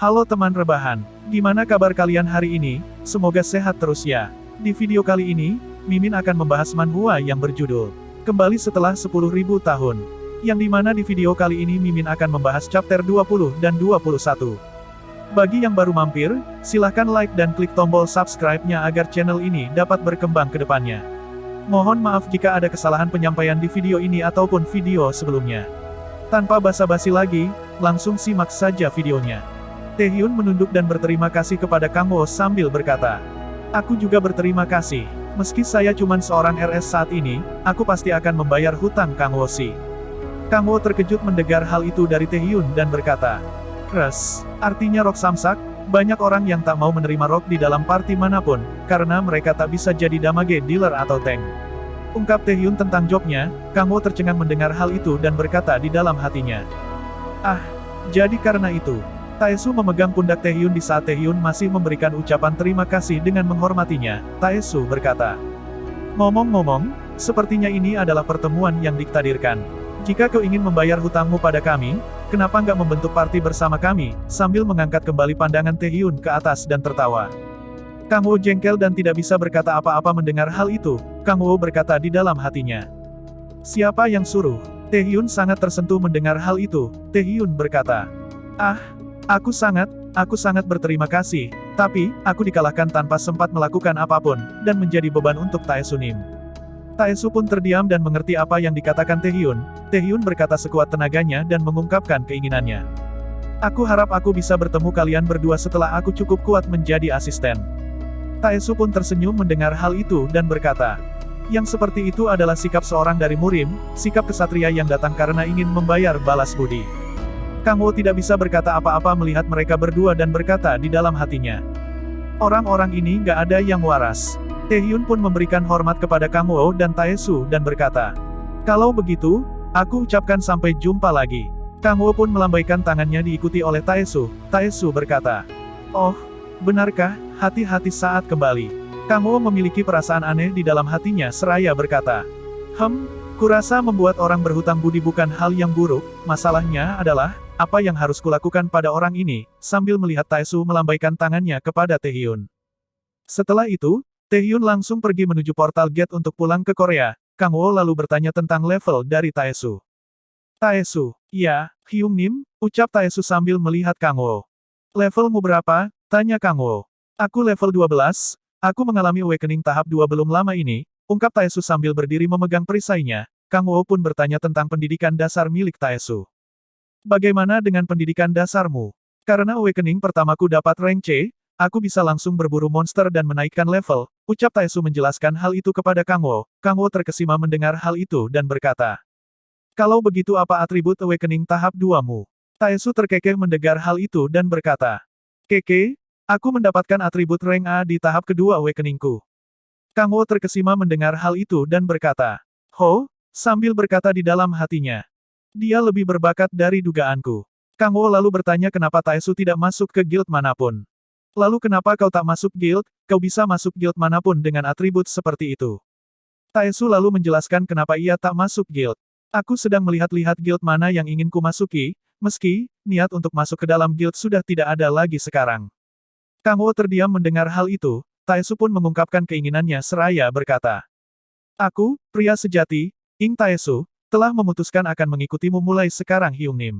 Halo teman rebahan, gimana kabar kalian hari ini? Semoga sehat terus ya. Di video kali ini, Mimin akan membahas manhwa yang berjudul Kembali Setelah 10.000 Tahun. Yang dimana di video kali ini Mimin akan membahas chapter 20 dan 21. Bagi yang baru mampir, silahkan like dan klik tombol subscribe-nya agar channel ini dapat berkembang ke depannya. Mohon maaf jika ada kesalahan penyampaian di video ini ataupun video sebelumnya. Tanpa basa-basi lagi, langsung simak saja videonya. Taehyun menunduk dan berterima kasih kepada Kang Wo sambil berkata, "Aku juga berterima kasih. Meski saya cuma seorang RS saat ini, aku pasti akan membayar hutang Kang Wo Si." Kang Wo terkejut mendengar hal itu dari Taehyun dan berkata, "Res, artinya rok samsak? Banyak orang yang tak mau menerima rok di dalam party manapun, karena mereka tak bisa jadi damage dealer atau tank." Ungkap Taehyun tentang jobnya, Kang Wo tercengang mendengar hal itu dan berkata di dalam hatinya, "Ah, jadi karena itu." Taesu memegang pundak Taehyun di saat Taehyun masih memberikan ucapan terima kasih dengan menghormatinya. Taesu berkata, "Ngomong-ngomong, sepertinya ini adalah pertemuan yang diktadirkan. Jika kau ingin membayar hutangmu pada kami, kenapa nggak membentuk party bersama kami?" Sambil mengangkat kembali pandangan Taehyun ke atas dan tertawa. Kang Wo jengkel dan tidak bisa berkata apa-apa mendengar hal itu. Kang Wo berkata di dalam hatinya, "Siapa yang suruh?" Taehyun sangat tersentuh mendengar hal itu. Taehyun berkata, Aku sangat berterima kasih, tapi, aku dikalahkan tanpa sempat melakukan apapun, dan menjadi beban untuk Taesu Nim." Taesu pun terdiam dan mengerti apa yang dikatakan Taehyun. Taehyun berkata sekuat tenaganya dan mengungkapkan keinginannya. "Aku harap aku bisa bertemu kalian berdua setelah aku cukup kuat menjadi asisten." Taesu pun tersenyum mendengar hal itu dan berkata, "Yang seperti itu adalah sikap seorang dari murim, sikap kesatria yang datang karena ingin membayar balas budi." Kang Wo tidak bisa berkata apa-apa melihat mereka berdua dan berkata di dalam hatinya, "Orang-orang ini nggak ada yang waras." Taehyun pun memberikan hormat kepada Kang Wo dan Taesu dan berkata, "Kalau begitu, aku ucapkan sampai jumpa lagi." Kang Wo pun melambaikan tangannya diikuti oleh Taesu. Taesu berkata, "Oh, benarkah? Hati-hati saat kembali." Kang Wo memiliki perasaan aneh di dalam hatinya seraya berkata, Kurasa membuat orang berhutang budi bukan hal yang buruk, masalahnya adalah, apa yang harus kulakukan pada orang ini?" Sambil melihat Taesu melambaikan tangannya kepada Taehyun. Setelah itu, Taehyun langsung pergi menuju portal gate untuk pulang ke Korea. Kang Wo lalu bertanya tentang level dari Taesu. "Taesu, ya, Hyung Nim," ucap Taesu sambil melihat Kang Wo. "Levelmu berapa?" tanya Kang Wo. "Aku level 12, aku mengalami awakening tahap 2 belum lama ini," ungkap Taesu sambil berdiri memegang perisainya. Kang Wo pun bertanya tentang pendidikan dasar milik Taesu. "Bagaimana dengan pendidikan dasarmu? Karena awakening pertamaku dapat rank C, aku bisa langsung berburu monster dan menaikkan level," ucap Taesu menjelaskan hal itu kepada Kang Wo. Kang Wo terkesima mendengar hal itu dan berkata, "Kalau begitu apa atribut awakening tahap 2-mu?" Taesu terkekeh mendengar hal itu dan berkata, "Keke, aku mendapatkan atribut rank A di tahap kedua awakeningku." Kang Wo terkesima mendengar hal itu dan berkata, "Ho," sambil berkata di dalam hatinya, "Dia lebih berbakat dari dugaanku." Kang Wo lalu bertanya kenapa Taesu tidak masuk ke guild manapun. "Lalu kenapa kau tak masuk guild? Kau bisa masuk guild manapun dengan atribut seperti itu." Taesu lalu menjelaskan kenapa ia tak masuk guild. "Aku sedang melihat-lihat guild mana yang ingin ku masuki, meski, niat untuk masuk ke dalam guild sudah tidak ada lagi sekarang." Kang Wo terdiam mendengar hal itu. Taesu pun mengungkapkan keinginannya seraya berkata, "Aku, pria sejati, Ing Taesu, telah memutuskan akan mengikutimu mulai sekarang Hyung Nim."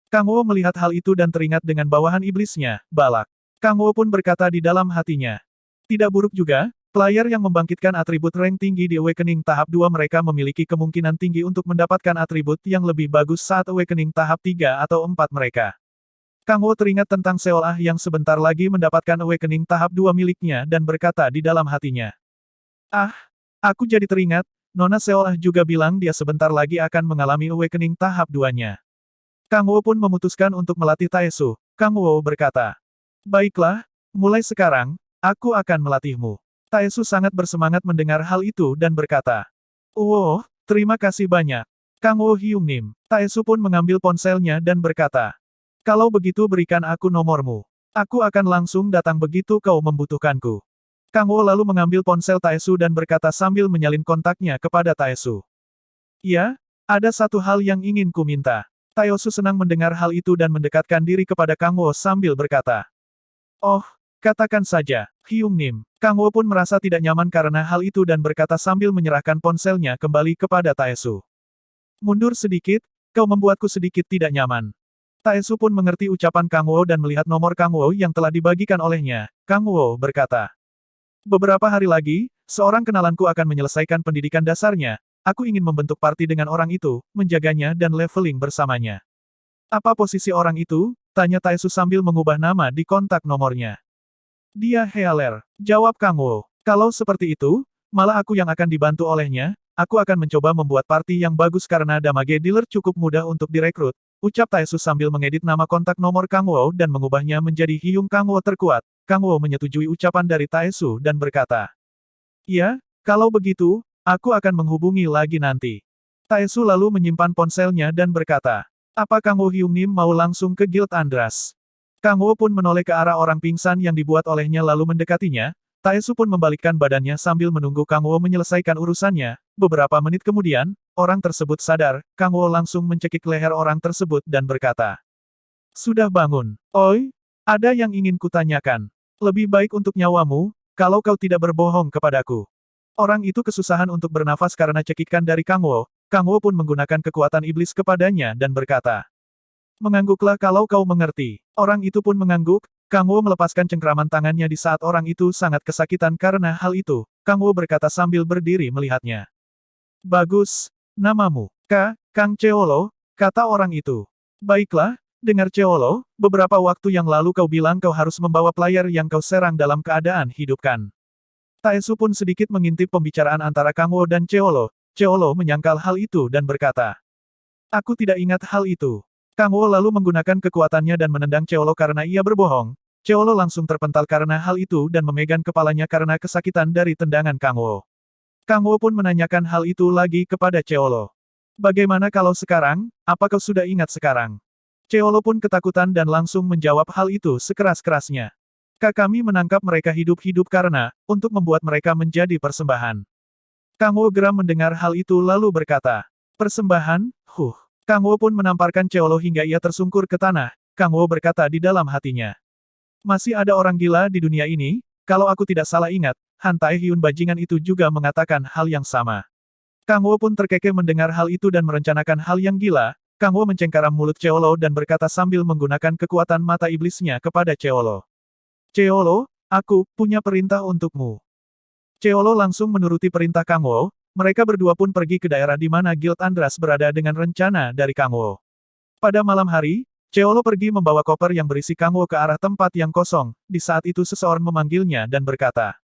Kang Wo melihat hal itu dan teringat dengan bawahan iblisnya, Balak. Kang Wo pun berkata di dalam hatinya, "Tidak buruk juga, player yang membangkitkan atribut rank tinggi di Awakening tahap 2 mereka memiliki kemungkinan tinggi untuk mendapatkan atribut yang lebih bagus saat Awakening tahap 3 atau 4 mereka." Kang Wo teringat tentang Seolah yang sebentar lagi mendapatkan Awakening tahap 2 miliknya dan berkata di dalam hatinya, Aku jadi teringat, Nona Seolah juga bilang dia sebentar lagi akan mengalami Awakening tahap 2-nya. Kang Wo pun memutuskan untuk melatih Taesu. Kang Wo berkata, "Baiklah, mulai sekarang, aku akan melatihmu." Taesu sangat bersemangat mendengar hal itu dan berkata, "Oh, terima kasih banyak, Kang Wo Hyung Nim." Taesu pun mengambil ponselnya dan berkata, "Kalau begitu berikan aku nomormu. Aku akan langsung datang begitu kau membutuhkanku." Kang Wo lalu mengambil ponsel Taesu dan berkata sambil menyalin kontaknya kepada Taesu. "Ya, ada satu hal yang ingin ku minta." Taesu senang mendengar hal itu dan mendekatkan diri kepada Kang Wo sambil berkata, "Oh, katakan saja, Hyung Nim." Kang Wo pun merasa tidak nyaman karena hal itu dan berkata sambil menyerahkan ponselnya kembali kepada Taesu. "Mundur sedikit, kau membuatku sedikit tidak nyaman." Taesu pun mengerti ucapan Kang Wo dan melihat nomor Kang Wo yang telah dibagikan olehnya. Kang Wo berkata, "Beberapa hari lagi, seorang kenalanku akan menyelesaikan pendidikan dasarnya. Aku ingin membentuk parti dengan orang itu, menjaganya dan leveling bersamanya." "Apa posisi orang itu?" tanya Taesu sambil mengubah nama di kontak nomornya. "Dia Healer," jawab Kang Wo. "Kalau seperti itu, malah aku yang akan dibantu olehnya. Aku akan mencoba membuat parti yang bagus karena damage dealer cukup mudah untuk direkrut," ucap Taesu sambil mengedit nama kontak nomor Kang Wo dan mengubahnya menjadi Hyung Kang Wo terkuat. Kang Wo menyetujui ucapan dari Taesu dan berkata, "Ya, kalau begitu, aku akan menghubungi lagi nanti." Taesu lalu menyimpan ponselnya dan berkata, "Apa Kang Wo Hyung Nim mau langsung ke Guild Andras?" Kang Wo pun menoleh ke arah orang pingsan yang dibuat olehnya lalu mendekatinya. Taesu pun membalikkan badannya sambil menunggu Kang Wo menyelesaikan urusannya. Beberapa menit kemudian, orang tersebut sadar. Kang Wo langsung mencekik leher orang tersebut dan berkata, "Sudah bangun. Oi, ada yang ingin kutanyakan. Lebih baik untuk nyawamu, kalau kau tidak berbohong kepadaku." Orang itu kesusahan untuk bernafas karena cekikan dari Kang Wo. Kang Wo pun menggunakan kekuatan iblis kepadanya dan berkata, "Mengangguklah kalau kau mengerti." Orang itu pun mengangguk. Kang Wo melepaskan cengkraman tangannya di saat orang itu sangat kesakitan karena hal itu. Kang Wo berkata sambil berdiri melihatnya. "Bagus. Namamu, Kang Cheolo," kata orang itu. "Baiklah, dengar Cheolo, beberapa waktu yang lalu kau bilang kau harus membawa player yang kau serang dalam keadaan hidupkan." Taesu pun sedikit mengintip pembicaraan antara Kang Wo dan Cheolo. Cheolo menyangkal hal itu dan berkata, "Aku tidak ingat hal itu." Kang Wo lalu menggunakan kekuatannya dan menendang Cheolo karena ia berbohong. Cheolo langsung terpental karena hal itu dan memegang kepalanya karena kesakitan dari tendangan Kang Wo. Kang Wo pun menanyakan hal itu lagi kepada Cheolo. "Bagaimana kalau sekarang, apa kau sudah ingat sekarang?" Cheolo pun ketakutan dan langsung menjawab hal itu sekeras-kerasnya. "Kami menangkap mereka hidup-hidup karena, untuk membuat mereka menjadi persembahan." Kang Wo geram mendengar hal itu lalu berkata, "Persembahan? Huh." Kang Wo pun menamparkan Cheolo hingga ia tersungkur ke tanah. Kang Wo berkata di dalam hatinya, "Masih ada orang gila di dunia ini? Kalau aku tidak salah ingat, Han Taehyun bajingan itu juga mengatakan hal yang sama." Kang Wo pun terkekeh mendengar hal itu dan merencanakan hal yang gila. Kang Wo mencengkaram mulut Cheolo dan berkata sambil menggunakan kekuatan mata iblisnya kepada Cheolo. "Cheolo, aku punya perintah untukmu." Cheolo langsung menuruti perintah Kang Wo. Mereka berdua pun pergi ke daerah di mana Guild Andras berada dengan rencana dari Kang Wo. Pada malam hari, Cheolo pergi membawa koper yang berisi Kang Wo ke arah tempat yang kosong. Di saat itu seseorang memanggilnya dan berkata,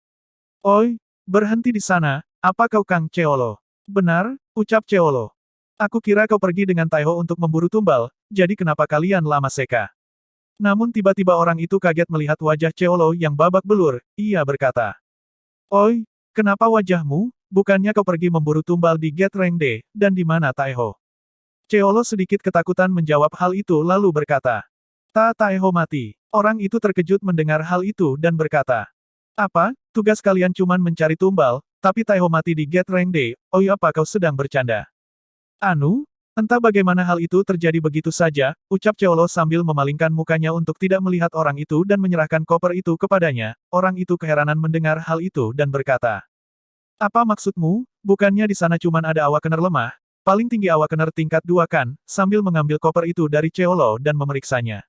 "Oi, berhenti di sana, apa kau Kang Cheolo?" "Benar," ucap Cheolo. "Aku kira kau pergi dengan Taiho untuk memburu tumbal, jadi kenapa kalian lama seka?" Namun tiba-tiba orang itu kaget melihat wajah Cheolo yang babak belur. Ia berkata, "Oi, kenapa wajahmu? Bukannya kau pergi memburu tumbal di Gate Rank D, dan di mana Taiho?" Cheolo sedikit ketakutan menjawab hal itu lalu berkata, Taiho mati." Orang itu terkejut mendengar hal itu dan berkata, "Apa, tugas kalian cuman mencari tumbal, tapi Taiho mati di Gate Rank D, oh apa kau sedang bercanda?" "Anu? Entah bagaimana hal itu terjadi begitu saja," ucap Cheolo sambil memalingkan mukanya untuk tidak melihat orang itu dan menyerahkan koper itu kepadanya. Orang itu keheranan mendengar hal itu dan berkata, "Apa maksudmu? Bukannya di sana cuman ada awakener lemah? Paling tinggi awakener tingkat 2 kan?" Sambil mengambil koper itu dari Cheolo dan memeriksanya.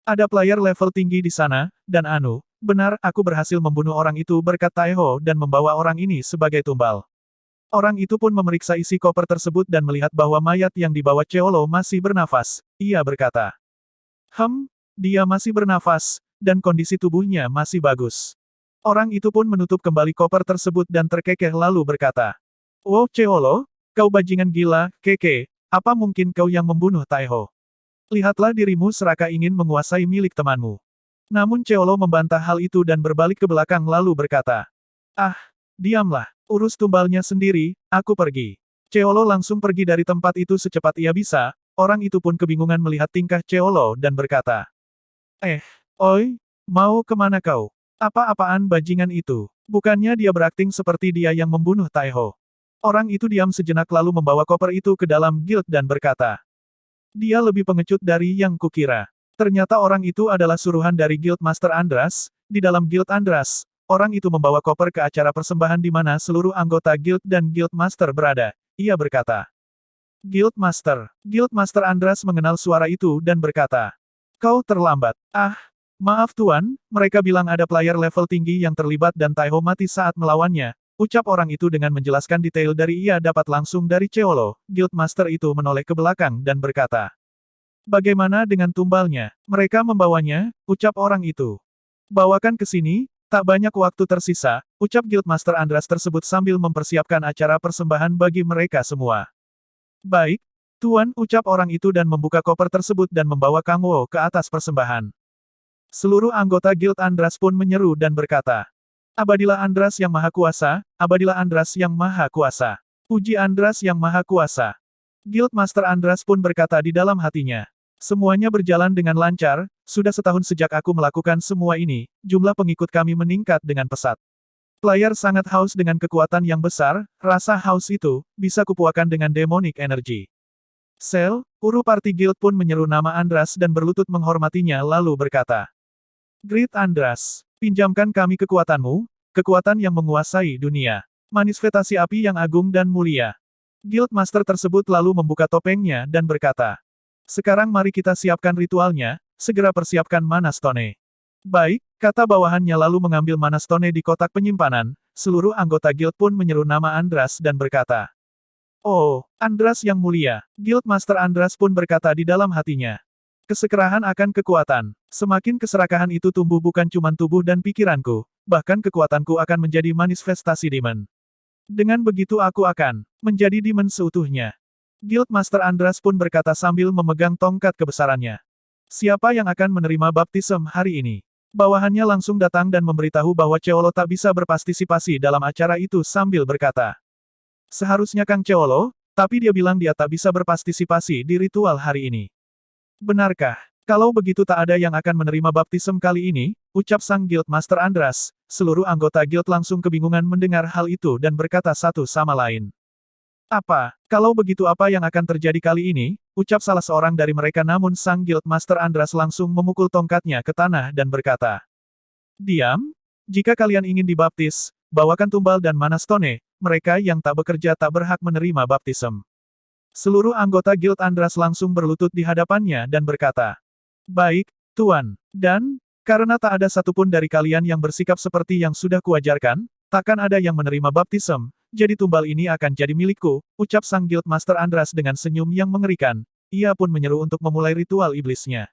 "Ada player level tinggi di sana, dan anu, benar aku berhasil membunuh orang itu berkat Taiho dan membawa orang ini sebagai tumbal." Orang itu pun memeriksa isi koper tersebut dan melihat bahwa mayat yang dibawa Cheolo masih bernafas. Ia berkata, Dia masih bernafas, dan kondisi tubuhnya masih bagus." Orang itu pun menutup kembali koper tersebut dan terkekeh lalu berkata, "Wow Cheolo, kau bajingan gila, keke, apa mungkin kau yang membunuh Taiho? Lihatlah dirimu seraka ingin menguasai milik temanmu." Namun Cheolo membantah hal itu dan berbalik ke belakang lalu berkata, "Ah, diamlah. Urus tumbalnya sendiri, aku pergi." Cheolo langsung pergi dari tempat itu secepat ia bisa. Orang itu pun kebingungan melihat tingkah Cheolo dan berkata, Oi, mau kemana kau? Apa-apaan bajingan itu? Bukannya dia berakting seperti dia yang membunuh Taiho." Orang itu diam sejenak lalu membawa koper itu ke dalam guild dan berkata, Dia lebih pengecut dari yang kukira. Ternyata orang itu adalah suruhan dari Guild Master Andras. Di dalam Guild Andras, orang itu membawa koper ke acara persembahan di mana seluruh anggota Guild dan Guild Master berada. Ia berkata. Guild Master. Guild Master Andras mengenal suara itu dan berkata. Kau terlambat. Ah, maaf tuan, mereka bilang ada player level tinggi yang terlibat dan Taiho mati saat melawannya. Ucap orang itu dengan menjelaskan detail dari ia dapat langsung dari Cheolo. Guild Master itu menoleh ke belakang dan berkata. Bagaimana dengan tumbalnya? Mereka membawanya, ucap orang itu. Bawakan ke sini, tak banyak waktu tersisa, ucap Guildmaster Andras tersebut sambil mempersiapkan acara persembahan bagi mereka semua. Baik, Tuan, ucap orang itu dan membuka koper tersebut dan membawa Kang Wo ke atas persembahan. Seluruh anggota Guild Andras pun menyeru dan berkata, Abadilah Andras yang Maha Kuasa, Abadilah Andras yang Maha Kuasa. Puji Andras yang Maha Kuasa. Guildmaster Andras pun berkata di dalam hatinya. Semuanya berjalan dengan lancar, sudah setahun sejak aku melakukan semua ini, jumlah pengikut kami meningkat dengan pesat. Player sangat haus dengan kekuatan yang besar, rasa haus itu, bisa kupuakan dengan demonic energy. Sel, Uru Party Guild pun menyeru nama Andras dan berlutut menghormatinya lalu berkata. Great Andras, pinjamkan kami kekuatanmu, kekuatan yang menguasai dunia. Manifestasi api yang agung dan mulia. Guildmaster tersebut lalu membuka topengnya dan berkata. Sekarang mari kita siapkan ritualnya, segera persiapkan Mana Stone. Baik, kata bawahannya lalu mengambil Mana Stone di kotak penyimpanan, seluruh anggota guild pun menyeru nama Andras dan berkata. Oh, Andras yang mulia, Guildmaster Andras pun berkata di dalam hatinya. Kesekerahan akan kekuatan, semakin keserakahan itu tumbuh bukan cuma tubuh dan pikiranku, bahkan kekuatanku akan menjadi manifestasi demon. Dengan begitu aku akan menjadi demon seutuhnya. Guildmaster Andras pun berkata sambil memegang tongkat kebesarannya. Siapa yang akan menerima baptism hari ini? Bawahannya langsung datang dan memberitahu bahwa Cheolo tak bisa berpartisipasi dalam acara itu sambil berkata. Seharusnya Kang Cheolo, tapi dia bilang dia tak bisa berpartisipasi di ritual hari ini. Benarkah? Kalau begitu tak ada yang akan menerima baptism kali ini, ucap sang Guildmaster Andras. Seluruh anggota guild langsung kebingungan mendengar hal itu dan berkata satu sama lain. Apa? Kalau begitu apa yang akan terjadi kali ini? Ucap salah seorang dari mereka namun sang Guildmaster Andras langsung memukul tongkatnya ke tanah dan berkata. Diam? Jika kalian ingin dibaptis, bawakan tumbal dan Mana Stone, mereka yang tak bekerja tak berhak menerima baptism. Seluruh anggota Guild Andras langsung berlutut di hadapannya dan berkata. Baik, Tuan. Dan, karena tak ada satupun dari kalian yang bersikap seperti yang sudah kuajarkan, takkan ada yang menerima baptism. Jadi tumbal ini akan jadi milikku, ucap sang Guildmaster Andras dengan senyum yang mengerikan. Ia pun menyeru untuk memulai ritual iblisnya.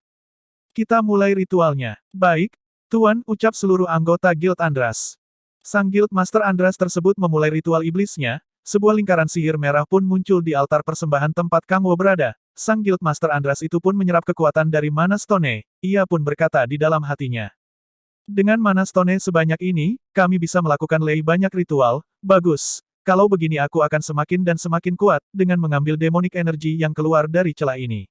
Kita mulai ritualnya. Baik, Tuan, ucap seluruh anggota Guild Andras. Sang Guildmaster Andras tersebut memulai ritual iblisnya, sebuah lingkaran sihir merah pun muncul di altar persembahan tempat Kang Wo berada. Sang Guildmaster Andras itu pun menyerap kekuatan dari Mana Stone, ia pun berkata di dalam hatinya. Dengan Mana Stone sebanyak ini, kami bisa melakukan banyak ritual, bagus. Kalau begini aku akan semakin dan semakin kuat, dengan mengambil demonic energy yang keluar dari celah ini.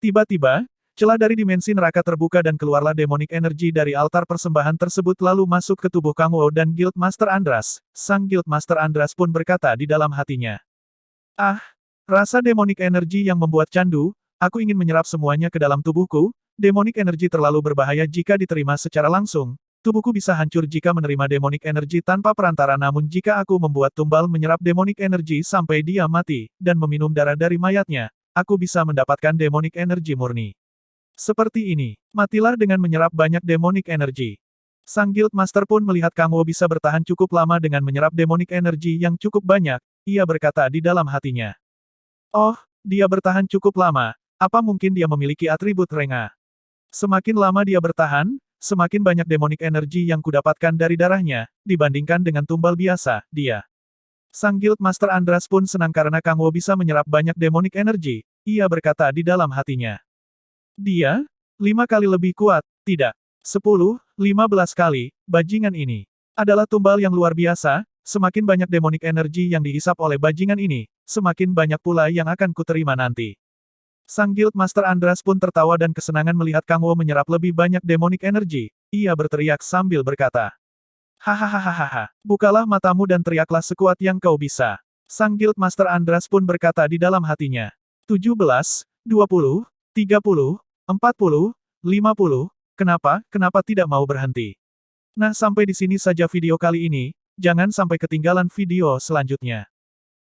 Tiba-tiba, celah dari dimensi neraka terbuka dan keluarlah demonic energy dari altar persembahan tersebut lalu masuk ke tubuh Kang Wo dan Guildmaster Andras. Sang Guildmaster Andras pun berkata di dalam hatinya. Ah, rasa demonic energy yang membuat candu, aku ingin menyerap semuanya ke dalam tubuhku, demonic energy terlalu berbahaya jika diterima secara langsung. Tubuhku bisa hancur jika menerima demonic energy tanpa perantara namun jika aku membuat tumbal menyerap demonic energy sampai dia mati, dan meminum darah dari mayatnya, aku bisa mendapatkan demonic energy murni. Seperti ini, matilah dengan menyerap banyak demonic energy. Sang Guildmaster pun melihat Kang Wo bisa bertahan cukup lama dengan menyerap demonic energy yang cukup banyak, ia berkata di dalam hatinya. Oh, dia bertahan cukup lama, apa mungkin dia memiliki atribut Renga? Semakin lama dia bertahan, semakin banyak demonic energy yang kudapatkan dari darahnya, dibandingkan dengan tumbal biasa, dia. Sang Guildmaster Andras pun senang karena Kang Wo bisa menyerap banyak demonic energy, ia berkata di dalam hatinya. Dia? 5 kali lebih kuat, tidak. 10, 15 kali, bajingan ini. Adalah tumbal yang luar biasa, semakin banyak demonic energy yang dihisap oleh bajingan ini, semakin banyak pula yang akan kuterima nanti. Sang Guildmaster Andras pun tertawa dan kesenangan melihat Kang Wo menyerap lebih banyak demonic energy. Ia berteriak sambil berkata. Hahaha, bukalah matamu dan teriaklah sekuat yang kau bisa. Sang Guildmaster Andras pun berkata di dalam hatinya. 17, 20, 30, 40, 50, kenapa tidak mau berhenti? Nah sampai di sini saja video kali ini, jangan sampai ketinggalan video selanjutnya.